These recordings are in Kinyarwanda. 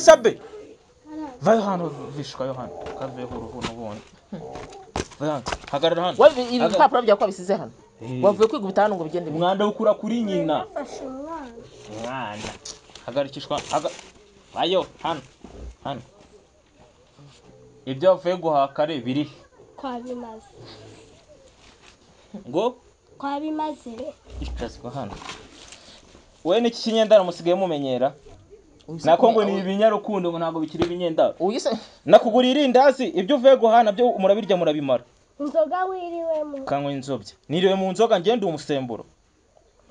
sabe vayo hano vishwa yo hano kaveho uruhuno ubonye vayo hagarara hano wewe ibipapuro bya kwa bisize hano wavuye kwigubita hano ngo bigende umwanda ukura kuri nyina mwana hagarikishwa vayo hano ibyo wavuye guhakare biri kwa bimaze ngo kwa bimaze icazwa hano we n'iki kinyendaro musigaye mumenyera nako ngo ni ibinyarukundo ngo ntago bikiri ibinyendaro uyise nakugura irindazi ibyo uvuye guhana byo murabirya murabimara inzoga wiriwemo kanywa inzobya niriwe mu nzoga ngende umusemburo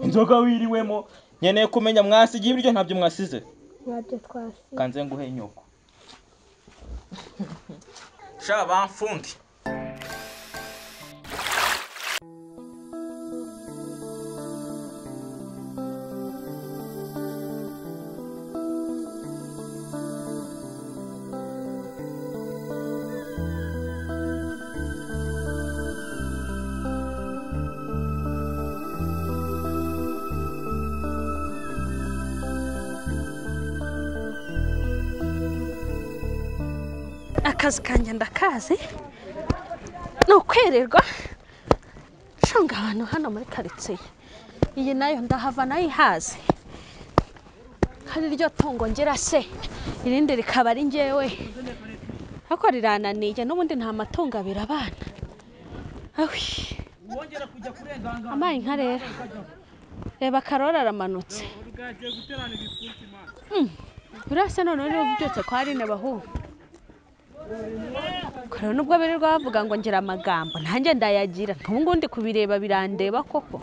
inzoga wiriwemo nyeneye kumenya mwasigiye ibiryo ntabyo mwasize ntabyo twasize kanze nguhe nyoko sha bamfundi akazi kanjye ndakazi ni ukwererwa nshonga abantu hano muri karitsiye iyi nayo ndahava nayihaze hari iryo tungo ngira se irindi rikaba ari njyewe ariko rirananiye n'ubundi nta matungo abiri abana amaye inka rero reba akarori aramanutse birasa none rero byose ko hari n'abahungu kare nubwo birirwa bavuga ngo ngira amagambo nanjye ndayagira ntungundi kubireba birandeba koko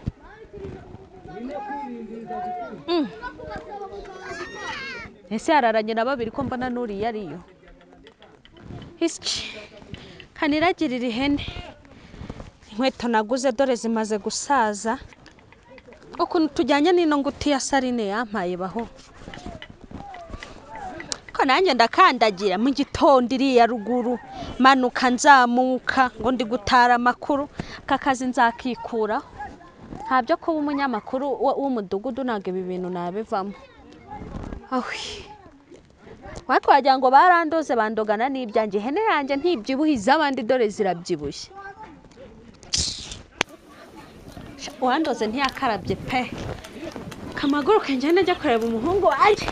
ese yararanye na babiri ko mbona nuriye ariyo hiski kaniragirira ihene inkweto naguze dore zimaze gusaza ukuntu tujyanye n'ino nguti ya sarine yampaye baho ko nanjye ndakandagira mu gitondo iriya ruguru manuka nzamuka ngo ndi gutara amakuru kakazi nzakikuraho ntabyo kuba umunyamakuru w'umudugudu ntabwo ibi bintu nabivamo watwagira ngo barandoze bandogana n'ibyanjye ihene yanjye ntibyibuhize abandi dore zirabyibushye uwandoze ntiyakarabye pe kamaguru kanjye najya kureba umuhungu wanjye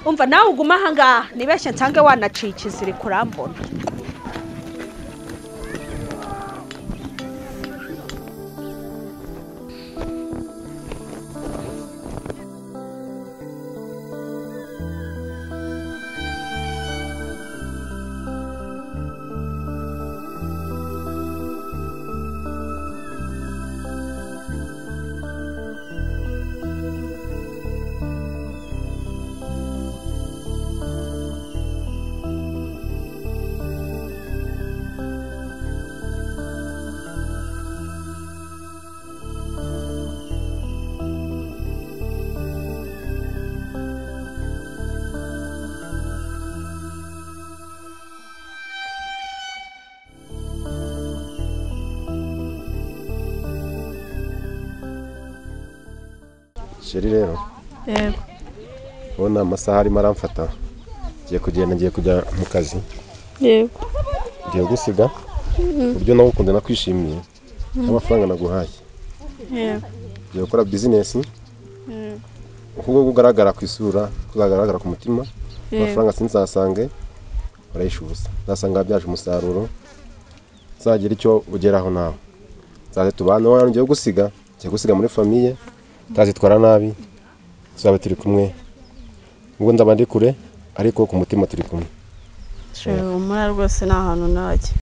umva nawe uguma aha ngaha nibeshye nsange wanaciye ikiziri kurambona sheri rero yego ubona amasaha arimo aramfata ngiye kujya mu kazi yego ngiye gusiga uburyo nawe ukunda nakwishimiye n'amafaranga naguhaye yego ngiye gukora business uko ugaragara ku isura kuzagaragara ku mutima amafaranga sinzasange urayishuza nasanga byaje umusaruro zagira icyo ugeraho nawe zaze tubana wowe ngiye gusiga muri famille tazitwara nabi tuzabe turi kumwe ubwo ndabandi kure ariko ku mutima turi kumwe umara rwose nta hantu najya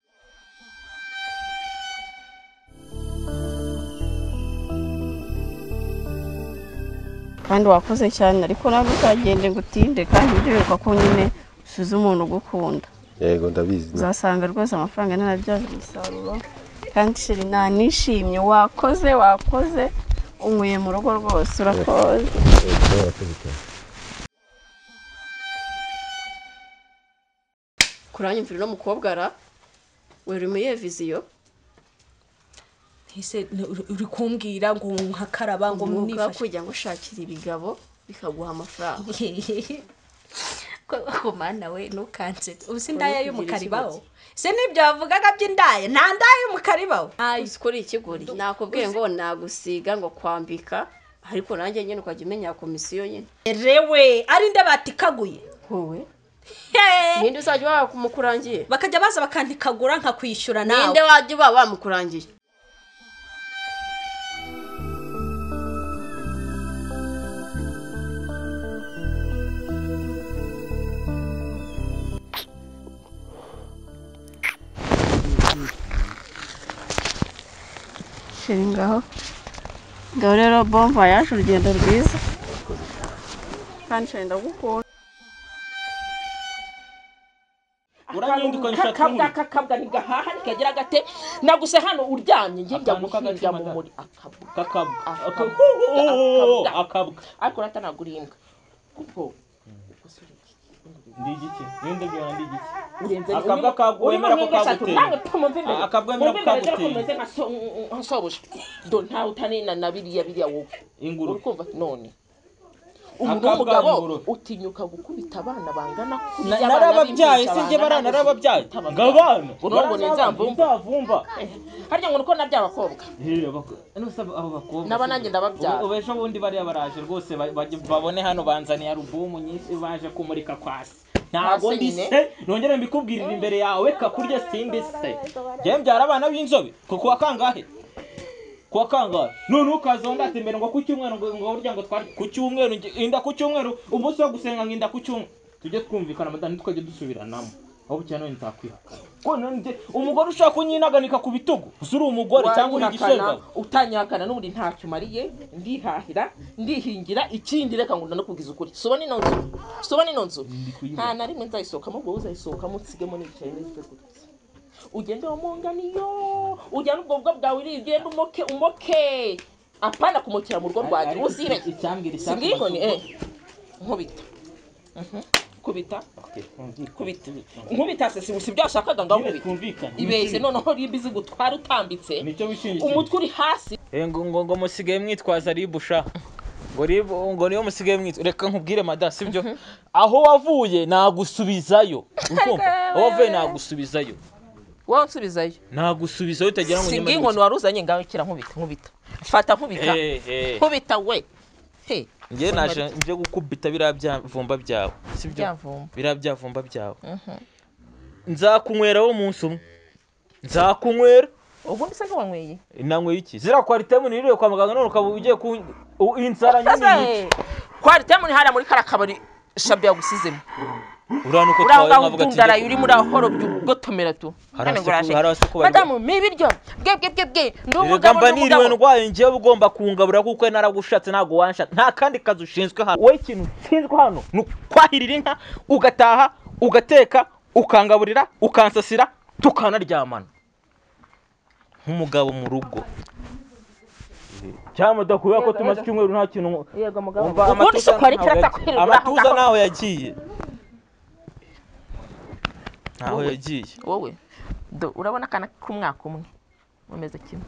kandi wakoze cyane ariko ntabwo uzagende ngo utinde kandi ubyibuka ko nyine usuze umuntu ugukunda yego ndabizi uzasanga rwose amafaranga ntarabyaza umusaruro kandi sheri nishimye wakoze unkuye mu rugo rwose urakoze kuranyumvira no mukobwa ara weremeye viziyo ntise uri kumbwira ngo nkakaraba ngo munifa kujya ngo shakira ibigabo bikaguha amafaranga. ko mana we nukanse ubusi ndaya y'umukaribaho se nibyo bavugaga by'indaya nta ndaya y'umukaribaho Usikora ikigori nakubwiye ngo nagusiga ngo kwambika ariko nanjye nyine ukajya umenya komisiyo nyine. rewe ari nde batikaguye Wowe ninde uzajya waba kumukurangiye bakajya baza bakandikagura nka kwishyura nawe ninde wajya uba wamukurangiye. ngaho rero bomba yaje urugendo rwiza kandi nshenda gukora uranyenduka nshaka kakabwa ni gahaha nikagira gate naguse hano uryamye ngiye njya guhinga mu muri akabwa ariko ratanagura imbwa kuko ndigiki ninde byo ndigiki urenze akabwa kagwemera ko kaguteye akabwemera ko kaguteye nkasoboshe do ntawe utanina na biriya wowe inguru urukumva none umugabo utinyuka gukubita abana bangana kuriya narababyaye sije barana narababyaye ngabana urongo nzavumba harya ngo nuko nabya abakobwa n'usaba abo bakobwa naba nanjye ndababyara ubesho bundi bariya baraje rwose babone hano banzaniye album nyinshi baje kumurika kwasi ntago ndise nongere mbikubwirira imbere yawe kakurya sindi se je mbyara abana b'inzobe kuko wakangahe kwa kangahe none ukazonda ati mbere ngo ku cyumweru ngo urya ngo twari ku cyumweru inda ku cyumweru umunsi wo gusenga nginda ku cyumweru tujye twumvikana madani twaje dusubiranamo aho cyane nzakwihaka ko none umugore ushaka kunyinaganika ku bitugu usuri umugore cyangwa uri gishega utanyakana n'ubundi ntacyo mariye ndihahira ndihingira ikindi reka ngo ndanakugiza ukuri soba ni nonzo nta na rimwe nzayisohokamo ubwo uzayisohokamo utsigemo n'icaye neza gutya ugende wamunganiyo ujyana ubwo bwawe irigenda umoke apana kumukira mu rugo rwaje uzire icyambwira singikoni nkubita nkubita se si byashakaga ngaho nkubita ibese noneho ribizi gutwara utambitse umutwe uri hasi ngo musigaye mwitwaza ribusha ngo niyo musigaye mwitwa reka nkubwire mada sibyo aho wavuye nagusubizayo ukumva aho wavuye nagusubizayo wowe nsubizayo nagusubizayo utagira ngo nyuma singinkoni waruzanye ngaho kira nkubita fata nkubita we ngiye naje nje gukubita birabyavumba byawe sibyo birabyavumba byawe nzakunyweraho umunsi umwe nzakunywera ubundi se wanyweye nanyweye iki zira quality mu niriwe kwa muganga none ukaba ugiye ku inzara nyine quality mu hara muri karakabari shabya gusizemo uranuko twawe nkavuga ati ndara yuri muri ahoro byugotomera tu madamu mibiryo bwe ndumugabo niriwe ndwaye ngiye ugomba kungabura kuko naragushatse nago wansha nta kandi kazi ushinzwe hano wowe ikintu ushinzwe hano nukwahirira inka ugataha ugateka ukangaburira ukansasira tukanaryamana nk'umugabo mu rugo cyangwa dakuye ko tumaze cyumweru nta kintu yego mugabo ubundi se kwari kiratakwirira amatuza naho yagiye aho yagiye wowe urabona kana kumwaka umwe umeze kimwe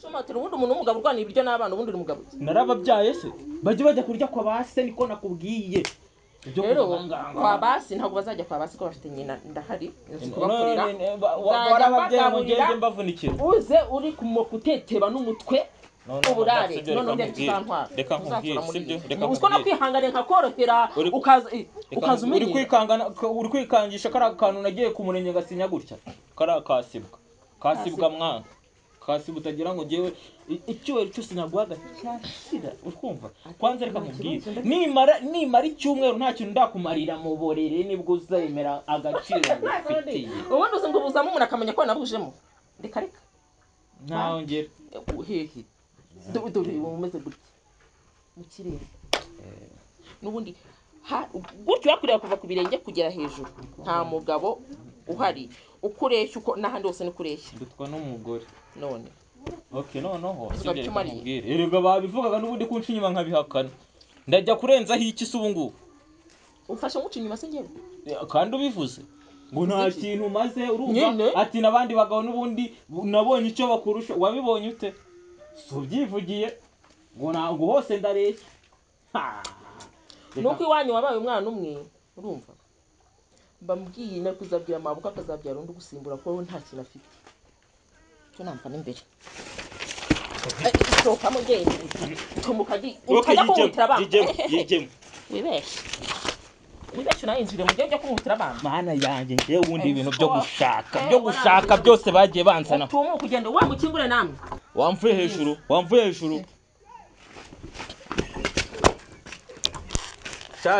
somatira ubundi umuntu w'umugabo urwana ibiryo n'abana ubundi uri mugabo narababyaye se bajya kurya kwa base niko nakubwiye rero kwa basi ntabwo bazajya kwa basi ko bafite nyina ndahari kubakurira warababyaye ngo ngende mbavunikira uze uri kuteteba n'umutwe uburare none ndetse reka nkubwire sibyo reka usko no kwihanganira nkakorohera ukaza umenye uri kwikangisha kara kantu nagiye ku murenge gasinya gutya kara kasibwa mwana kasi butagira ngo jewe icyuwero cyose nagwaga cyashira urumva kwanza reka nkubwire nimara icyumweru nta kintu ndakumarira mu borere nibwo uzemera agaciro bifitiye ubundi uzi ngo buzamo umuntu akamenya ko nabujemo reka ntaho ngera hehe dore umeze gutya mu kirere n'ubundi gutyo wakurira kuva ku birenge kugera hejuru nta mugabo uhari ukureshya uko n'ahandi hose nikureshya dutwa n'umugore none okay noneho erega babivugaga n'ubundi kunshi inyuma nkabihakana ndajya kurenzaho iki se ubu ngubu ufashe nguci inyuma se ngewe kandi ubivuze ngo nta kintu maze urumva ati nabandi bagabo n'ubundi nabonye icyo bakurusha wabibonye ute subyivugiye ngo ntabwo hose ndareshya nuko iwanyu wabaye umwana umwe urumva mbambwiye na kuzabwira amabuka akazabyara undi gusimbura ko nta kintu afite cyo nampa n'imbere sohoka mugende tumuka utajya kumutira abantu wibeshye unayinjire mu gihe cyo kumutira abantu mana yanjye ngewe ubundi ibintu byo gushaka byose bagiye bansana tumuka kugenda wamukingure namwe wamvuye hejuru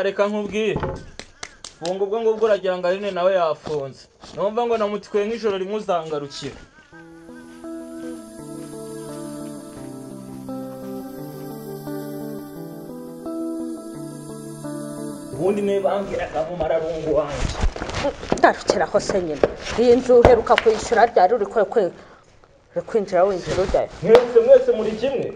reka nkubwire funga ubwo ngubwo uragira ngo Aline nawe yafunze numva ngo namutikuye nk'ijoro rimwe uzangarukira ubundi nebambwiraga mu mararungu wanjye ndarukiraho se nyine iyi nzu uheruka kwishyura ryari uri kwinjira winjira ujyayo mwese muri kimwe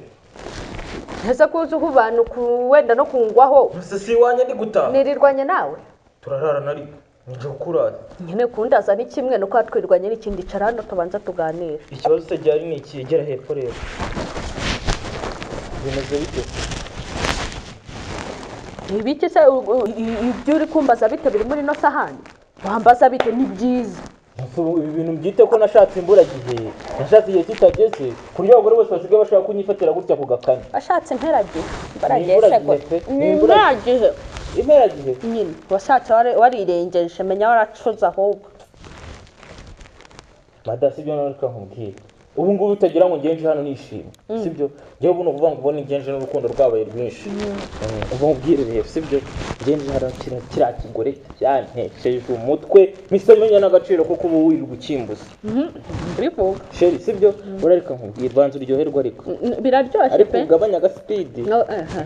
nteze kuza uha abantu wenda no kungwaho si iwanjye ndi gutaha nirirwanye nawe turararana ariko nje kurara nyine kundaza ni kimwe nuko hatwirwanye n'ikindi cara hano tubanza tuganira ikibazo se ryari ni iki gera hepfo rero bimeze bite ibiki se ibyo uri kumbaza bite biri muri no sahani wambaza bite ni byiza ibi bintu byite ko nashatse imburagihe nashatse igihe kitageze kurya abagore bose basigaye bashaka kunyifatira gutya ku gakanya ashatse imperagihe imperagihe nyine washatse warirengeje menya waracuza ahubwo madasi ibyo nareka nkubwire ubu ngubu utagira ngo ngenje hano nishimye sibyo ngewe ubu ni ukuvuga ngo ubone ngenje n'urukundo rwabaye rwinshi ubu nkubwire rero sibyo ngenje hano kiriya kigore cyantesheje umutwe mpise menya n'agaciro ko kuba wirirwa ukimbuza bivuga sheri sibyo urareka nkubwire banza uryoherwa ariko biraryoshye ariko ugabanya agasipidi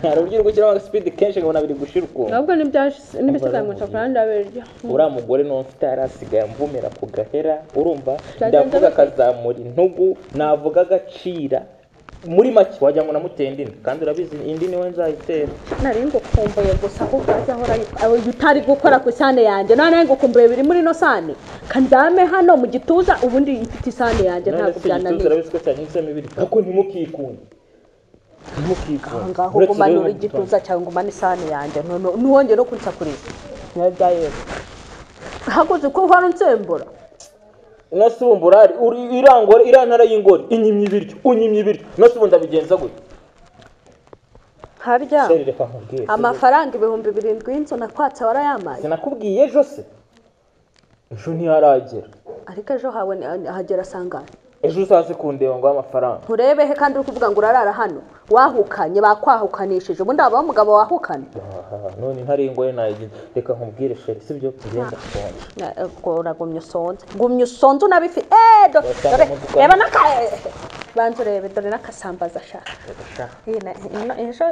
hari uburyo uri gushyiramo agasipidi kenshi nkabona biri gushira ukuntu nubwo n'ibisigaye mu cokora ndabirya uriya mugore n'uwo mfite yari asigaye amvumira ku gahera urumva ndavuga akazamura intugu navuga agacira muri make wagira ngo namutende indi kandi urabizi indi niwe nzayitera nari ngukumbuye gusa ahubwo azahora utari gukora ku isahane yanjye none ngukumbuye biri muri no sahane kanzame hano mu gituza ubundi ifite isahane yanjye ntabwo byananiye urabizi ko cyanyuzemo ibiri ariko ntimukikunde ngaho gumanura igituza cyangwa umane isahane yanjye ntiwongere no kunsakuriza nawe byayera haguze ko uhora unsembura nasumbura irangore irantara y'ingore inyimye ibiryo nasubundi abigenza gute harya amafaranga 7,000 y'inzu nakwatse warayamaye sinakubwiye ejo se ejo ntiharagera ariko ejo hawe hagera sangana ejo uzaze kundeba ngo amafaranga nturebehe kandi uri kuvuga ngo urarara hano wahukanye bakwahukanishije ubundi aba umugabo wahukanye none ntari ingore nayigize reka nkubwire sheri sibyo tugenda sonje uragumye usonze unabifite reba n'akaye banza urebe dore n'akasambaza ashaka ejo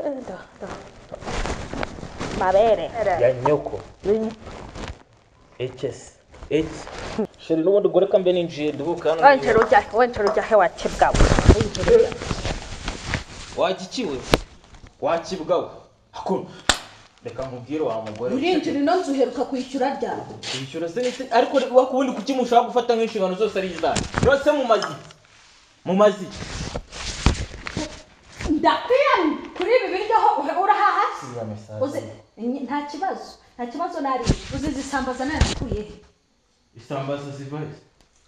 mabere ya nyoko ekesi sheri n'ubundi gore kambe ninjiye dubuka hano wenjero ujyahe wakibwawe wakibwawe reka nkubwire wa mugore urinjira ino nzu uheruka kwishyura ryari kwishyura se n'iki ariko wakubundi kuki mushaka gufata nk'inshingano zose ari izanyu rwose mu mazi ndakwiyamye kuri ibi biryo urahaha nta kibazo nari uzi zisambaza narakuye isambaza zivahe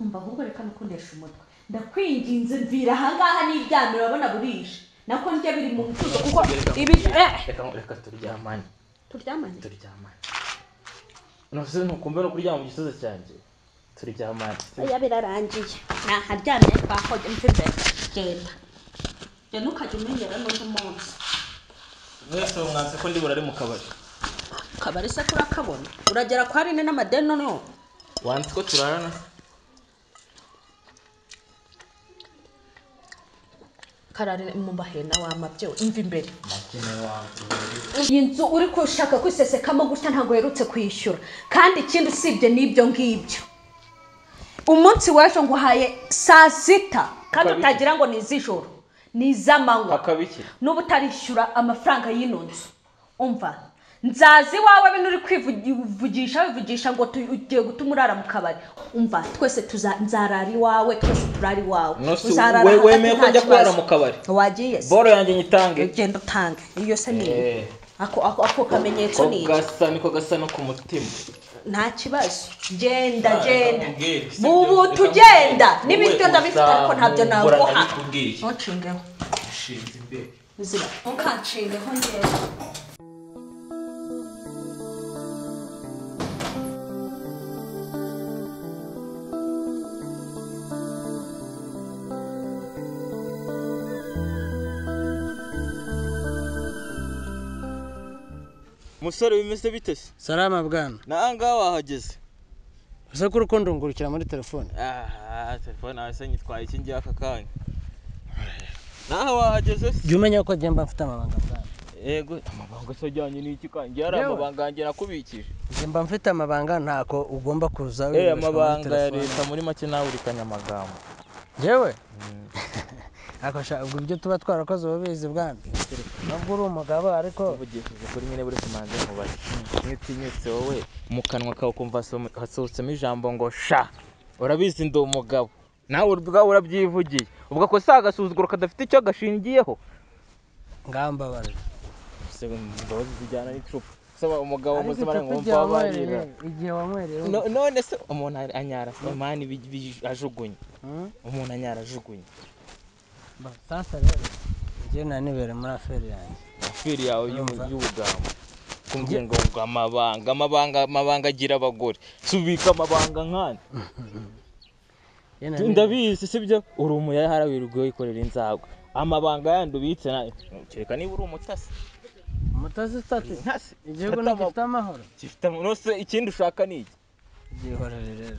umva ahubwo reka nukundesha umutwe ndakwinginze mvira ahangaha n'iryamira urabona burishe nako njye biri mu mutuzo kuko ibi reka turyamane turyamane nose ntukumbe no kuryama mu gisozi cyanjye turyamane oya birarangiye naharyamye twahoje mfite genda ntukajya umenyera n'undi munsi mwese mwanse ko ndi burari mu kabari se kurakabona uragera kwa Aline n'amadeni noneho wanze ko turarana karare mu bahena wamabyo imva imbere iyi nzu uri kushaka kwisesekamo gutya ntabwo yerutse kwishyura kandi ikindi usibye n'ibyo ngibyo umunsi w'ejo nguhaye saa 6 kandi utagira ngo ni iz'ijoro ni iz'amanywa n'ubu utarishyura amafaranga y'ino nzu umva nzazi wawe bintu uri kwivugisha ngo ugiye gutuma urara mu kabari umva twese nzarara iwawe twese turara iwawe wemeye ko njya kurara mu kabari wagiye se boro yanjye nyitange genda utange iyo se ni ako kamenyetso ni niko gasa no ku mutima nta kibazo genda bubu tugenda n'ibiryo ndabifite ariko ntabyo naguha ntucingeho uzira ntukanshingeho ngewe musore bimeze bite se salama bwana nanga wahageze ese ko urukundo ngurukira muri telefone telefone ase nyitwaye iki ngiye aka kanya naho wahageze se jya umenya ko jemba mfite amabanga bwana yego amabanga se ajyanye n'iki kandi yari amabanga yanjye nakubikije jemba mfite amabanga ntako ugomba kuza amabanga ya leta muri make nawe uri kanyamagambo jewe akosha ubwo ibyo tuba twarakoze ububizi bwana nabwo uri umugabo ariko uvugishije kuri nyine buri kumanze nkubari nkitinyutse wowe mu kanwa kawe kumva hasohotsemo ijambo ngo sha urabizi ndi umugabo nawe ubwawe urabyivugiye ubwo ko sa agasuzuguro kadafite icyo gashingiyeho ngambabara imbabazi zijyana n'icupa saba umugabo muzima ngumva wabarira igihe wanywereye none se umuntu anyara mani ajugunye umuntu anyara ajugunye sasa rero njye nanibere muri aferi yanjye aferi yawe y'ubugambo kumbye ngo amabanga agira abagore subika amabanga nkana ndabizi sibyo uri umuyahara wirirwe wikorera inzagwa amabanga yandi ubitse nayo kereka niba uri umutasi tati igihugu ntigifite amahoro gifite nose ikindi ushaka ni iki gihorere rero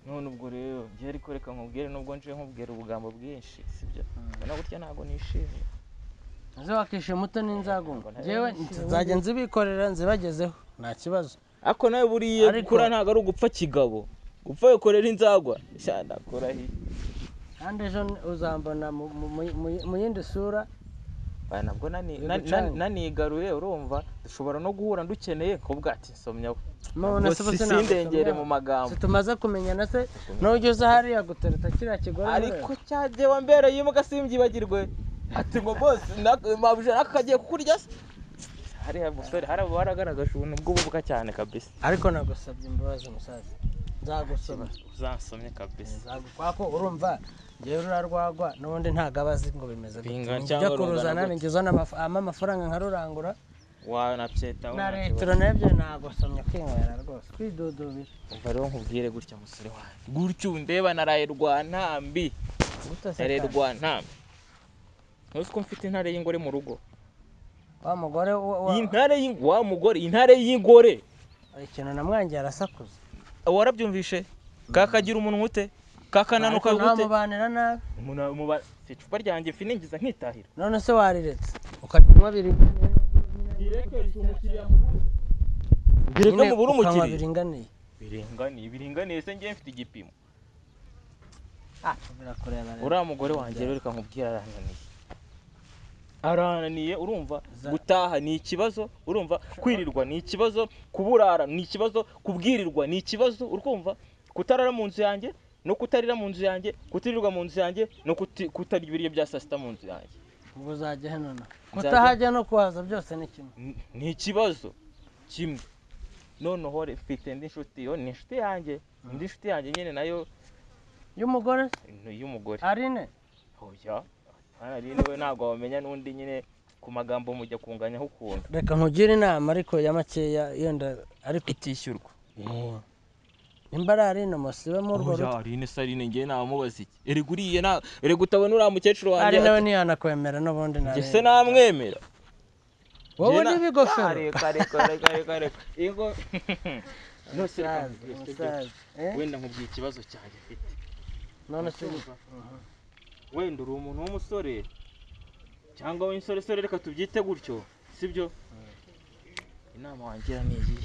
none ubwo rero ngiye ariko reka nkubwire nubwo nje nkubwira ubugambo bwinshi sibyo na gutya ntago nishimye nze wakishe muto n'inzagungo jewe nzajya nzibikorera nzibagezeho nta kibazo ako nawe buriye gukura ntago ari ugupfa kigabo gupfa yokorera inzagwa shanda korahi kandi ejo uzambona mu yindi sura nabwo nanigaruye urumva dushobora no guhura ndukeneye kubwa ati nsomyaho sindengere mu magambo tumaze kumenyana se n'ugeze hariya gutereta kiriya kigore ariko cyaje wambereye imbwa simbyibagirwe ati ngo boss mabuje nakagiye kukurya se hariya musore haragaragaje ubuntu bw'ububwa cyane kabisa ariko nagusabye imbabazi umusaza nzagusoma uzansomye kabisa nzagukwako urumva ngewe urarwagwa n'ubundi ntagabazi ngo bimeze byo kuruzana ningizana amafaranga nkarurangura wanabyeta na litiro nebyo nagusomye kwinywera rwose kwidudubira umva rero nkubwire gutya musore wanjye gutyo ndeba naraye rwantambi naraye rwantambi ntuzi ko mfite intare y'ingore mu rugo wa mugore intare y'ingore ikintu namwangiye arasakuza warabyumvishe kakagira umuntu ute kakananuka gute ntamubanira nabi icupa ryanjye finingiza nkitahira none se wariretse ukanywa bireka mu buri umukiriya biringaniye se ngiye mfite igipimo uriya mugore wanjye rero reka nkubwira arananiye urumva gutaha ni ikibazo urumva kwirirwa ni ikibazo kuburara ni ikibazo kubwirirwa ni ikibazo urumva kutarara mu nzu yanjye no kutarira mu nzu yanjye kutirirwa mu nzu yanjye no kutarya ibiryo bya saa sita mu nzu yanjye ubwo uzajya hano kutahajya no kuhaza byose ni kimwe ni ikibazo kimwe noneho mfite indi nshuti yo ni inshuti yanjye indi nshuti yanjye nyine nayo y'umugore Arine oya Arine we ntabwo wamenya n'undi nyine ku magambo mujya kunganyaho ukunda reka nkugire inama ariko ya makeya yenda ariko itishyurwa imbara Arine musibe mu urwo rugo Arine Sarine ngiye namubaza iki eriguriye erega utabona uriya mukecuru wanjye Arine we ntiyanakwemera n'ubundi nawe ngese namwemera wowe n'ibigofero reka ingo nose wenda nkubwiye ikibazo cyanjye mfite none se wenda uri umuntu w'umusore cyangwa w'insore reka tubyite gutyo sibyo inama wangira ni iyi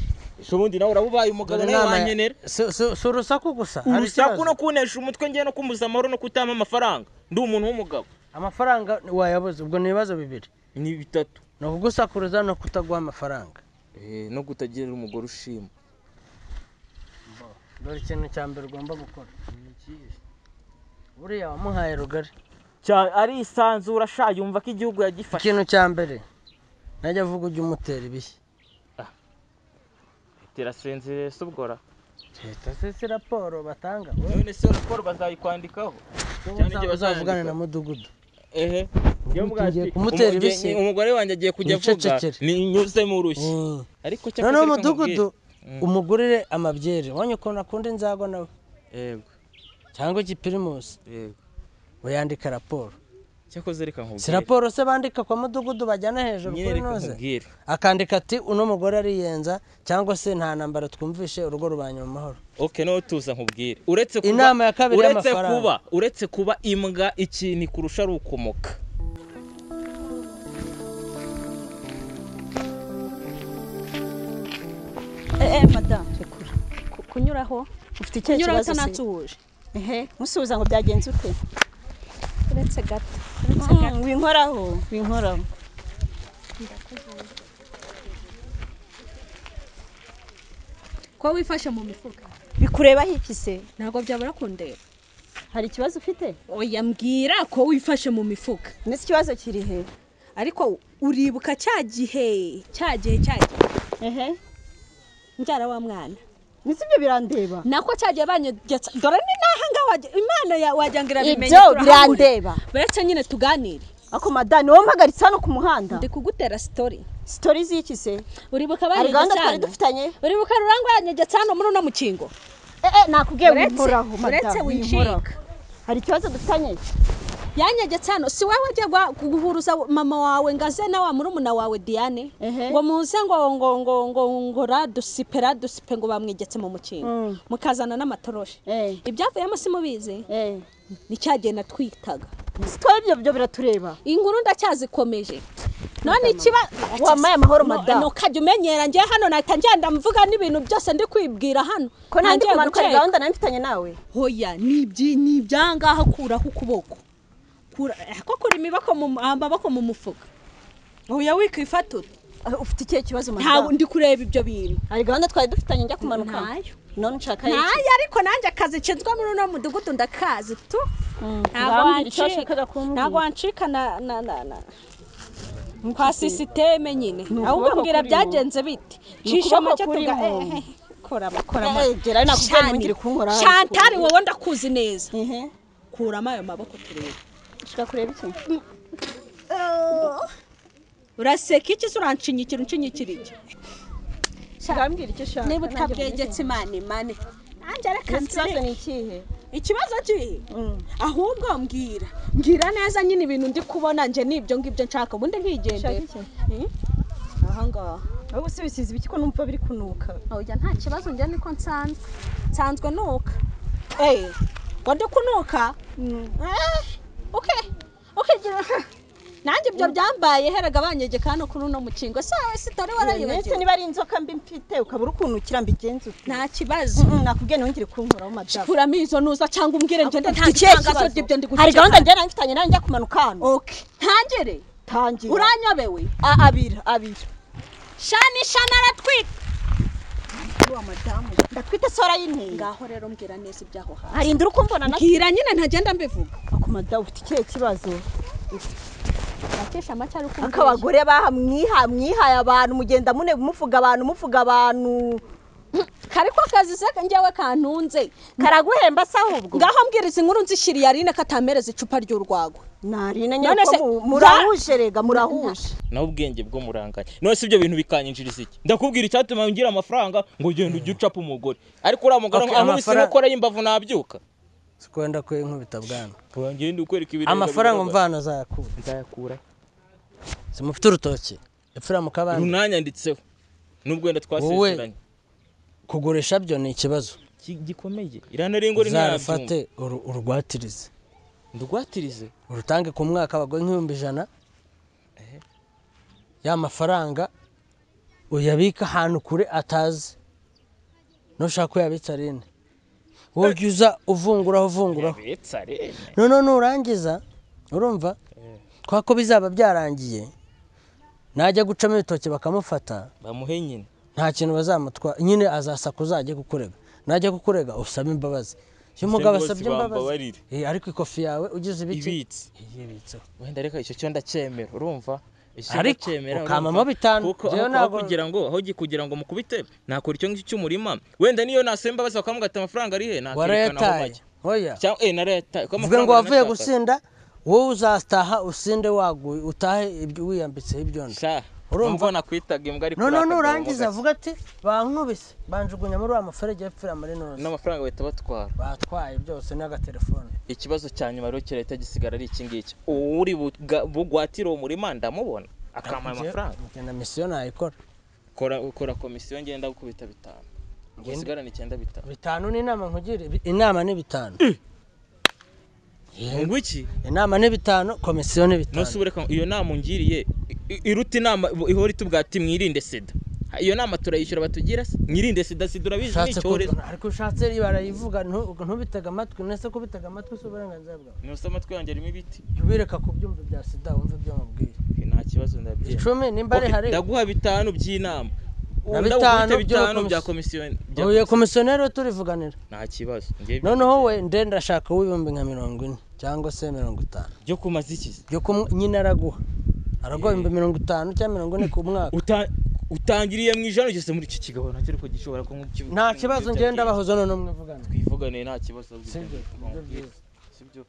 ubundi nawe urabubaye umugabo nawe wanyenera si urusaku gusa urusaku no kunesha umutwe ngiye no kumuza amahoro no kutama amafaranga ndi umuntu w'umugabo amafaranga wayabuze ubwo ni ibibazo bibiri ni bitatu. no kugusakuruza no kutaguha amafaranga No kutagirira umugore ushima. dore ikintu cya mbere ugomba gukora buriya wamuhaye rugari Ari isanzura sha yumva ko igihugu yagifashe. ikintu cya mbere najya avuga ujye umutera ibishyi Tirasenze subgora. leta se raporo batanga None se raporo bazayikwandikaho. cyane igihe bazavugana na mudugudu Ngiye kumutera ibishyi umugore wanjye agiye kujya avuga ni nyuze mu rushyi. Ariko cyangwa none umudugudu umugurire amabyere wonye ko nakunda inzago nawe yego cyangwa igipirimusi yego uyandika raporo cyakoze reka nkubwire. si raporo se bandika kwa mudugudu bajyana hejuru kuri noze akandika ati uno mugore ariyenza cyangwa se nta nambara twumvishe urugo rubanye mu mahoro. Okay, no tuza nkubwire. Uretse kuba inama ya kabiri y'amafaranga. Uretse kuba imbwa ikintu kurusha ari ukomoka. Madame kunyuraho ufite icyo kibazo natuje musubiza ngo byagenze ute uretse gato winkoraho ko wifashe mu mifuka bikureba iki se ntabwo byabura kundeba hari ikibazo ufite oya mbwira ko wifashe mu mifuka nese ikibazo kiri he ariko uribuka cya gihe njyara wa mwana nese ibyo birandeba nako cyagiye banyegetse dore ni nahanga imana wajyangira bimenye ibyo birandeba beretse nyine tuganire ako madani wowe mpagaritse hano ku muhanda ndi kugutera story z'iki se uribuka banyegetse twari dufitanye uribuka rurangwa yanyegetse hano muri no mukingo nakubwiye winkoraho uretse winshika hari ikibazo dufitanye yanyegetse hano si wowe wagiye guhuruza mama wawe ngaze na wa murumuna wawe Diane ngo muze ngo radusipe ngo bamwegetse mu mukingo mukazana n'amatoroshi ibyavuyemo simubizi ni cyagenda twitaga twebwe byo biratureba inkuru ndacyazikomeje none ikiba wamaye amahoro madame no kajya umenyera ngiye hano nahita ngenda mvuga n'ibintu byose ndi kwibwira hano ko nandi kumanuka gahunda namfitanye nawe hoya ni byangaha kuraho ukuboko ko kuri amaboko mu mufuka hoya wikifatura ufite ikihe kibazo madame ntabwo ndi kureba ibyo bintu hari gahunda twari dufitanye njya kumanuka none nshaka iki nayo ariko nanjye akazi cenzwa muri no mudugudu ndakazi tu ntabwo wancika na kwa sisiteme nyine ahubwo mbwira byagenze bite cisha make tuga kora gera nakubwiye ngiri kunkora Chantal wowe ndakuzi neza kurama ayo maboko turebe ushaka kureba iki uraseka iki urancinyikira iki shambwira icyo shaka niba utabwegetse imane nanjye reka nsibazo ni ikihe ikibazo kihe ahubwo mbwira neza nyine ibintu ndi kubona nje nibyo ngibyo nshaka ubundi nkigendera aha ngaha aho usibisize ibiki ko numva biri kunuka oya nta kibazo njye niko nsanzwe nuka ngo ndi kunuka okay nanjye ibyo byambaye heraga banyegeka hano kuri uno mukingo sawe sitore warayibagiwe niba ari inzoka mbi mfite ukabura ukuntu kirambigenze ute nta kibazo nakubwiye nongere kunkoraho madame kuramo izo nuza cyangwa umbwire nje ntangazo by'ibyo ndi hari gahunda njye namfitanye nawe njya kumanuka hano okay ntangire uranyobewe abira shana aratwita wa madame ndatwite sora y'intenge ngaho rero mbwira neza ibyaho hasi hari induru kumbona mbwira nyine ntagenda mbivuga ako madame ufite ikihe kibazo bakesha amacyari uko akabagore mwihaye abantu mugenda muvuga abantu kariko kazi se njyewe kantunze karaguhemba se ahubwo ngaho mbwiriza inkuru nzishiriye Arine katamereza icupa ry'urwagwa narine nyako murahuje rega murahuje naho ubwenge bwo muranganye none se ibyo bintu bikanyinjiriza iki ndakubwira icyatuma ngira amafaranga ngo ugende ujye ucapa umugore ariko uriya mugore amubise gukora y'imbavu nabyuka sikwenda kwe nkubita bwana ngende ukwereka ibirenge amafaranga mvana nzayakura simufite urutoki epfura mu kabande runanyanditseho nubwo wenda twasezeranye kugurisha byo ni ikibazo gikomeye irana ringo rinafate urugwatirize ndugwatirize urutange ku mwaka abagwe nk'ibihumbi 100 ya mafaranga uyabika ahantu kure atazi nushaka ko yabitsa Arine wowe uza uvunguraho yabitsa Arine none nurangiza urumva kwako bizaba byarangiye najya gucamo ibitoki bakamufata bamuhe nyine nta kintu bazamutwara nyine azasaka uzajya kukurega najya kukurega usaba imbabazi iyo umugabo asabye imbabazi ariko ikofi yawe ugize ibiki ibitse wenda reka icyo cyo ndacyemera urumva ariko ukamamo 5 kugira ngo mukubite nakora icyo ngicyo cy'umurima wenda niyo nasemba base bakamugata amafaranga ari he nakerekana aho bajya oya cyangwa na leta uvuga ngo wavuye gusinda wowe uzastaha usinde waguye utahe wiyambitseho ibyondo urumva nakwitaga imbwa ariko no urangiza avuga ati bankubise banjugunya muri wa mafarage yapfira muri nose n'amafaranga bahita batwaye byose n'agatelefone ikibazo cya nyuma rero kirahita gisigara ari iki ngiki uri bugwatira umurima ndamubona akama amafaranga ngenda misiyo nayikora ukora komisiyo ngenda gukubita 5 gusigarana 9 5 ni inama nkugire inama ni 5 ngwiki inama ni 5 komisiyo ni 5 nosubireka iyo nama ungiriye iruti inama ihora itubwati mwirinde sida iyo nama turayishyura batugira mwirinde sida urabizi n'icyorezo ariko ushatse barayivuga ntubitega amatwi nese kubitega amatwi so uburenganzira bwawe nose amatwi yanjye arimo ibiti ubireka kubyumva bya sida wumva ibyo mubwiye nta kibazo ndabyera 10 nimba ari hari ndaguha 5 by'inama na 5 bya komisiyo oya komisiyoneri turivuganira nta kibazo noneho we ndashaka w'ibihumbi nka 40 cyangwa se 50 byo kumaza iki byo nyine araguha 50 cyangwa 40 ku mwaka utangiriye mu ijana ugeze muri iki kigabo nacyo ariko gishobora ko nta kibazo ngenda bahoza none mwivugana twivugane nta kibazo sibyo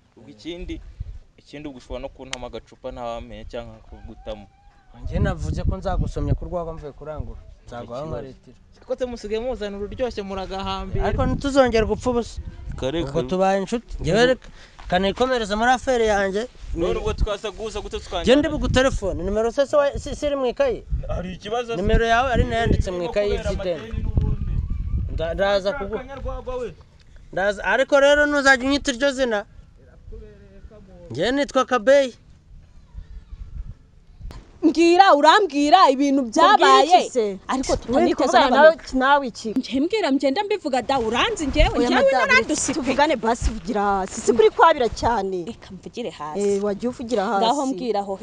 ikindi ugushobora no kuntama agacupa ntawamenye cyangwa kugutamo nge navuze ko nzagusomya ku rwego mvuye kurangura nzaguha amaritiro ko musigaye muzana ururyoshye muragahambira ariko ntituzongera gupfa ubusa kuko tubaye inshuti ngewe kanikomereza muri afere yanjye none ubwo twaza guza gute twanje gende bugutelefone nimero se siri mu ikayi hari ikibazo nimero yawe ari nayanditse mu ikayi y'ideni ndaza kuguha ndaza ariko rero ntuzajya unyita iryo zina ngewe nitwa Kabeyi mbwira urambwira ibintu byabaye ariko tutaniteza nawe iki mbwira ngenda mbivuga da uranzi ngewe narandusipe tuvugane basi vugira sisi kuri kwabira cyane reka mvugire hasi wagiye uvugira hasi ngaho mbwira aho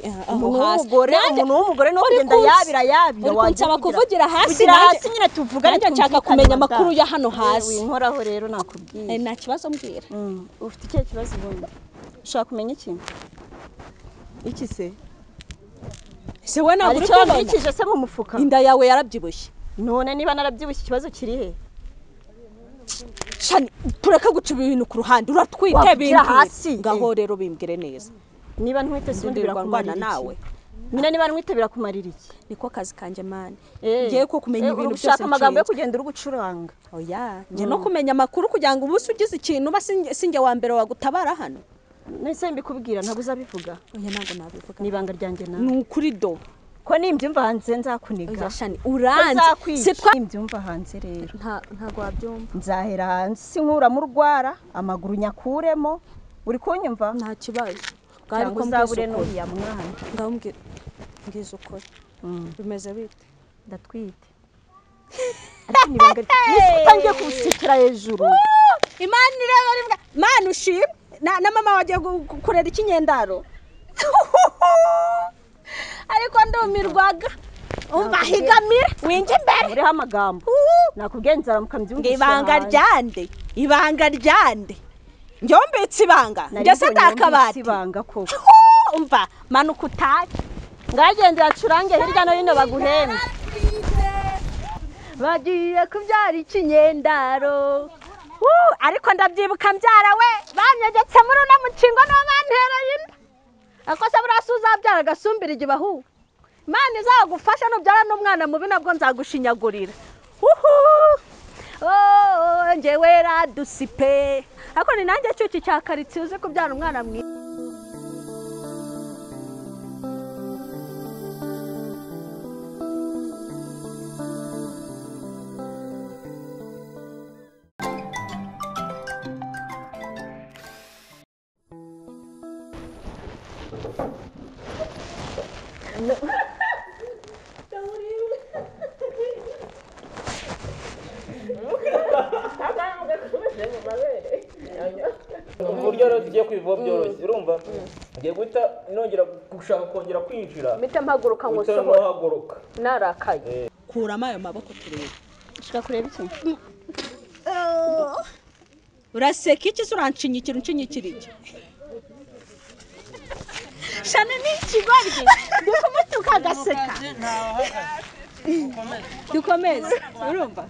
hasi umuntu w'umugore no kugenda yabira wansaba kuvugira hasi hasi nyine tuvugane nanjye nshaka kumenya amakuru ya hano hasi winkoraho rero nakubwiye nta kibazo mbwira ufite icyo kibazo ubundi ushaka kumenya iki se se we ntabwo uri kubona ikije se mu mufuka inda yawe yarabyibushye none niba narabyibushye ikibazo kiri he shani tureka guca ibintu ku ruhande uratwite hasi ngaho rero bimbwire neza niba ntwite sindi birakumana nawe nyine niba ntwite birakumarira iki niko kazi kanje mani ngiye ko kumenya ibintu byose ushaka amagambo yo kugenda uri gucuranga oya nje no kumenya amakuru kugira ngo ubuse ugize ikintu basinge wa mbere wagutabara hano nese mbikubwira ntabwo uzabivuga oya ntabwo nabivuga nibanga ryanjye nawe ni ukuri do ko nimbyumva hanze nzakuniga shani uranze sitwa nimbyumva hanze rero ntago wabyumva nzahera hanze nkura mu rwara amaguru nyakuremo uri kunyumva nta kibazo cyangwa uzabure n'uriya mwana ngaho mbwiza ukuri bimeze bite ndatwite ariko nibanga utangiye kusikira hejuru imana ireba mana ushimwe na mama wagiye kurera ikinyendaro ariko ndumirwaga umva higamira winje imbere uriho amagambo nakubwenzara mukambyumvisha ibanga ryande njombetse ibanga ngese ndakabati ibanga koko umva manuka utake ngagendera curange hirya no hino baguhembe bagiye kubyara ikinyendaro ariko ndabyibuka mbyara we banyegetse muri uno mucingo no bantereye inda akose burasuza byara gasumbira igibahu Imana izagufasha nubyara n'umwana mubi nabwo nzagushinyagurira njewe radusipe ariko ni nanjye cyuki cya karitsiye uzi kubyara umwana mwiza uburyo rero tugiye kwivuga byoroshye urumva ngiye guhita nongera gushaka kongera kwinjira mpita mpaguruka ngo utari sohora nahaguruka narakaye kuramo ayo maboko turebe ushaka kureba iki uraseka iki se uranshinyikira unshinyikira iki shana ni ikigoryi ndikumutuka agaseka dukomeze urumva